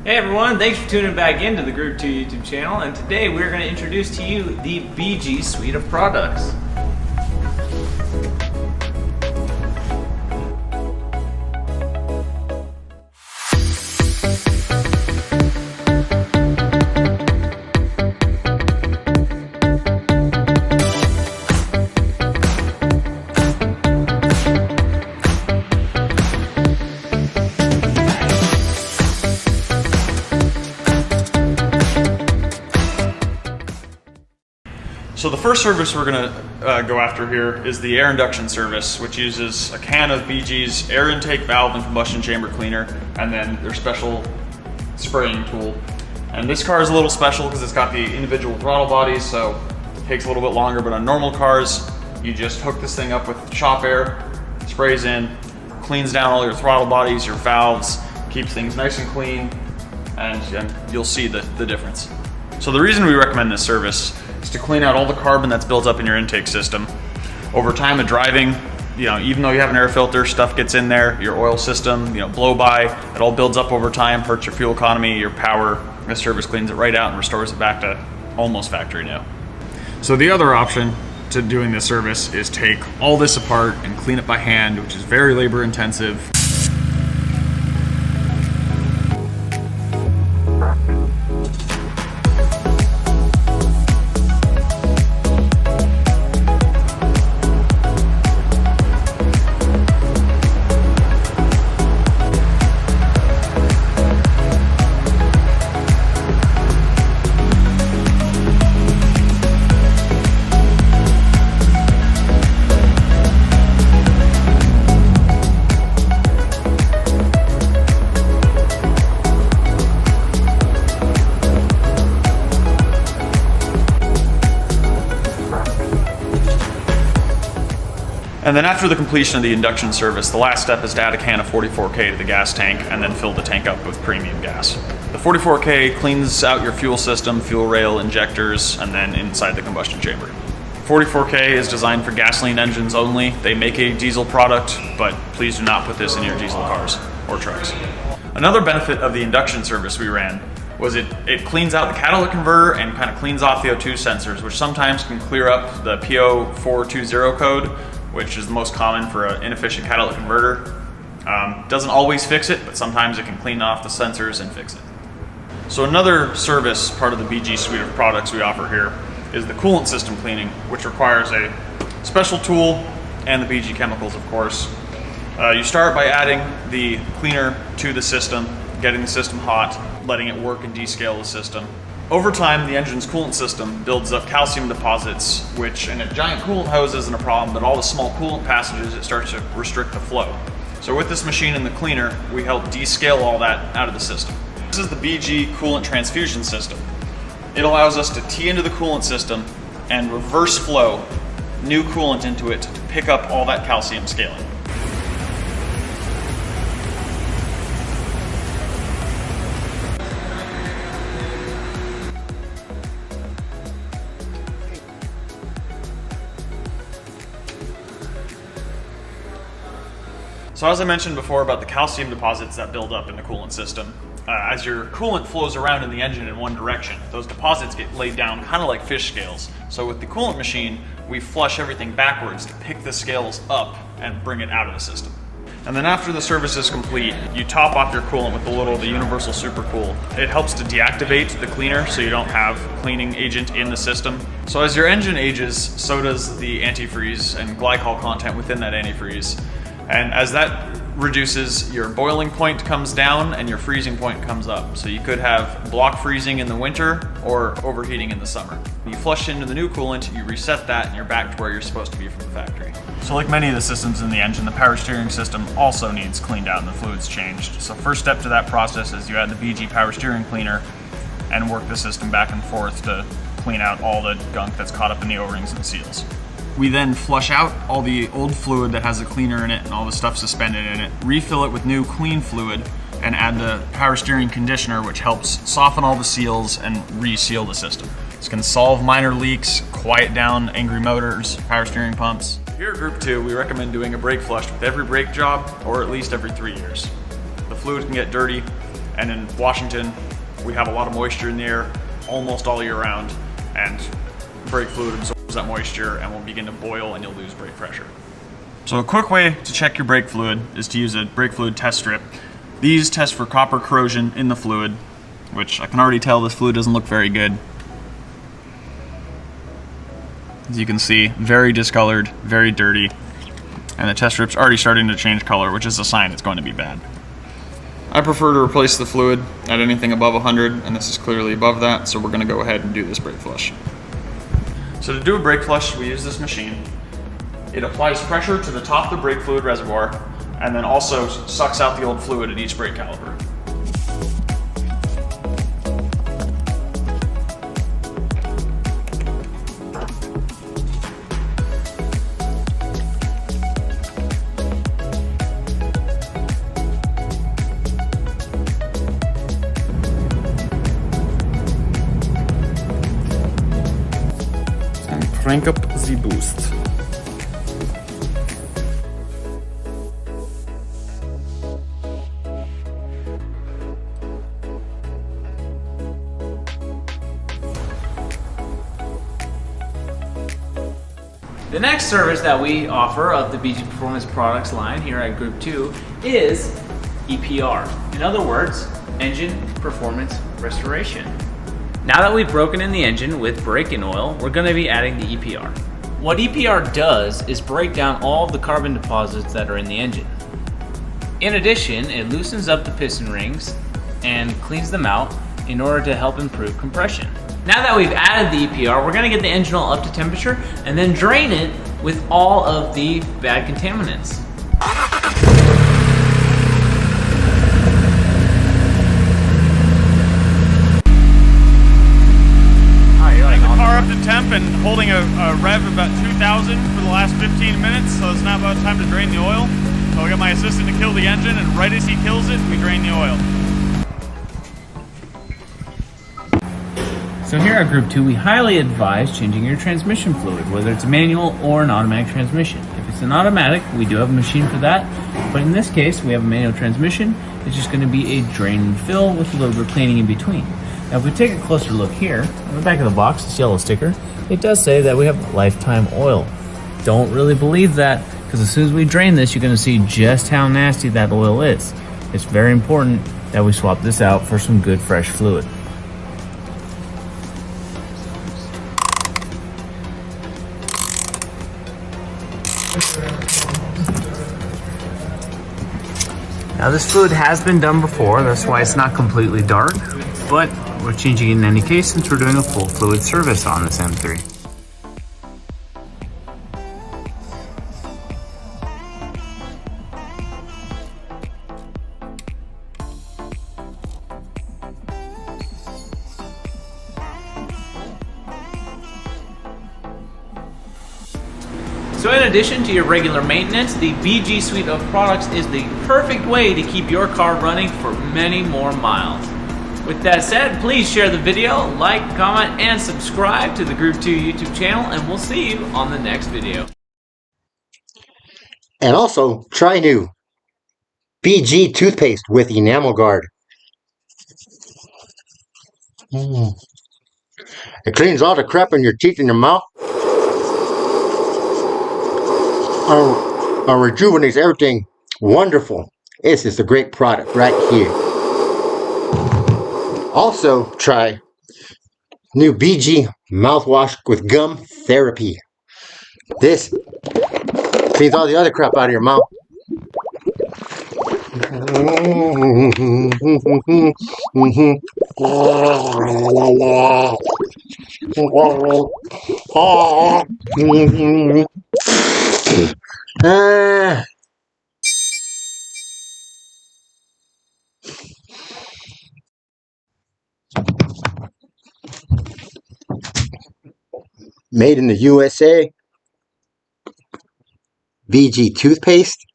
Hey everyone, thanks for tuning back into the Group 2 YouTube channel, and today we're going to introduce to you the BG suite of products. So the first service we're going to go after here is the air induction service, which uses a can of BG's air intake valve and combustion chamber cleaner, and then their special spraying tool. And this car is a little special because it's got the individual throttle bodies, so it takes a little bit longer. But on normal cars, you just hook this thing up with shop air, sprays in, cleans down all your throttle bodies, your valves, keeps things nice and clean, and you'll see the difference. So the reason we recommend this service is to clean out all the carbon that's built up in your intake system. Over time of driving, even though you have an air filter, stuff gets in there, your oil system, blow by, it all builds up over time, hurts your fuel economy, your power. This service cleans it right out and restores it back to almost factory new. So the other option to doing this service is take all this apart and clean it by hand, which is very labor intensive. And then after the completion of the induction service, the last step is to add a can of 44K to the gas tank and then fill the tank up with premium gas. The 44K cleans out your fuel system, fuel rail, injectors, and then inside the combustion chamber. 44K is designed for gasoline engines only. They make a diesel product, but please do not put this in your diesel cars or trucks. Another benefit of the induction service we ran was it cleans out the catalytic converter and kind of cleans off the O2 sensors, which sometimes can clear up the P0420 code, which is the most common for an inefficient catalytic converter. Doesn't always fix it, but sometimes it can clean off the sensors and fix it. So another service, part of the BG suite of products we offer here, is the coolant system cleaning, which requires a special tool and the BG chemicals, of course. You start by adding the cleaner to the system, getting the system hot, letting it work and descale the system. Over time, the engine's coolant system builds up calcium deposits, which in a giant coolant hose isn't a problem, but all the small coolant passages, it starts to restrict the flow. So with this machine and the cleaner, we help descale all that out of the system. This is the BG coolant transfusion system. It allows us to tee into the coolant system and reverse flow new coolant into it to pick up all that calcium scaling. So as I mentioned before about the calcium deposits that build up in the coolant system, as your coolant flows around in the engine in one direction, those deposits get laid down kind of like fish scales. So with the coolant machine, we flush everything backwards to pick the scales up and bring it out of the system. And then after the service is complete, you top off your coolant with the Universal Super Cool. It helps to deactivate the cleaner so you don't have cleaning agent in the system. So as your engine ages, so does the antifreeze and glycol content within that antifreeze. And as that reduces, your boiling point comes down and your freezing point comes up. So you could have block freezing in the winter or overheating in the summer. You flush into the new coolant, you reset that, and you're back to where you're supposed to be from the factory. So like many of the systems in the engine, the power steering system also needs cleaned out and the fluids changed. So first step to that process is you add the BG power steering cleaner and work the system back and forth to clean out all the gunk that's caught up in the O-rings and seals. We then flush out all the old fluid that has a cleaner in it and all the stuff suspended in it, refill it with new clean fluid, and add the power steering conditioner, which helps soften all the seals and reseal the system. This can solve minor leaks, quiet down angry motors, power steering pumps. Here at Group 2, we recommend doing a brake flush with every brake job, or at least every 3 years. The fluid can get dirty, And in Washington, we have a lot of moisture in the air almost all year round, and brake fluid absorbs that moisture and will begin to boil and you'll lose brake pressure. So a quick way to check your brake fluid is to use a brake fluid test strip. These test for copper corrosion in the fluid, which I can already tell this fluid doesn't look very good. As you can see, very discolored, very dirty, and the test strip's already starting to change color, which is a sign it's going to be bad. I prefer to replace the fluid at anything above 100, and this is clearly above that, so we're going to go ahead and do this brake flush. So to do a brake flush, we use this machine. It applies pressure to the top of the brake fluid reservoir, and then also sucks out the old fluid at each brake caliper. Crank up the boost. The next service that we offer of the BG Performance products line here at Group 2 is EPR. In other words, Engine Performance Restoration. Now that we've broken in the engine with brake-in oil, we're going to be adding the EPR. What EPR does is break down all of the carbon deposits that are in the engine. In addition, it loosens up the piston rings and cleans them out in order to help improve compression. Now that we've added the EPR, we're going to get the engine oil up to temperature and then drain it with all of the bad contaminants. Car up to temp and holding a rev of about 2,000 for the last 15 minutes, so it's not about time to drain the oil. So I'll get my assistant to kill the engine, and right as he kills it, we drain the oil. So here at Group 2, we highly advise changing your transmission fluid, whether it's a manual or an automatic transmission. If it's an automatic, we do have a machine for that, but in this case, we have a manual transmission. It's just going to be a drain and fill with a little bit of cleaning in between. Now if we take a closer look here, on the back of the box, this yellow sticker, it does say that we have lifetime oil. Don't really believe that, because as soon as we drain this, you're going to see just how nasty that oil is. It's very important that we swap this out for some good fresh fluid. Now this fluid has been done before, that's why it's not completely dark, but we're changing it in any case since we're doing a full fluid service on this M3. So in addition to your regular maintenance, the BG suite of products is the perfect way to keep your car running for many more miles. With that said, please share the video, like, comment, and subscribe to the Group 2 YouTube channel, and we'll see you on the next video. And also, try new BG toothpaste with enamel guard. It cleans all the crap in your teeth and your mouth. Rejuvenates everything. Wonderful. This is a great product right here. Also, try new BG mouthwash with gum therapy. This cleans all the other crap out of your mouth. Made in the USA. BG toothpaste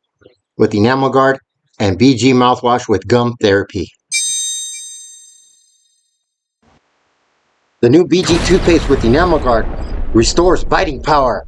with enamel guard and BG mouthwash with gum therapy. The new BG toothpaste with enamel guard restores biting power.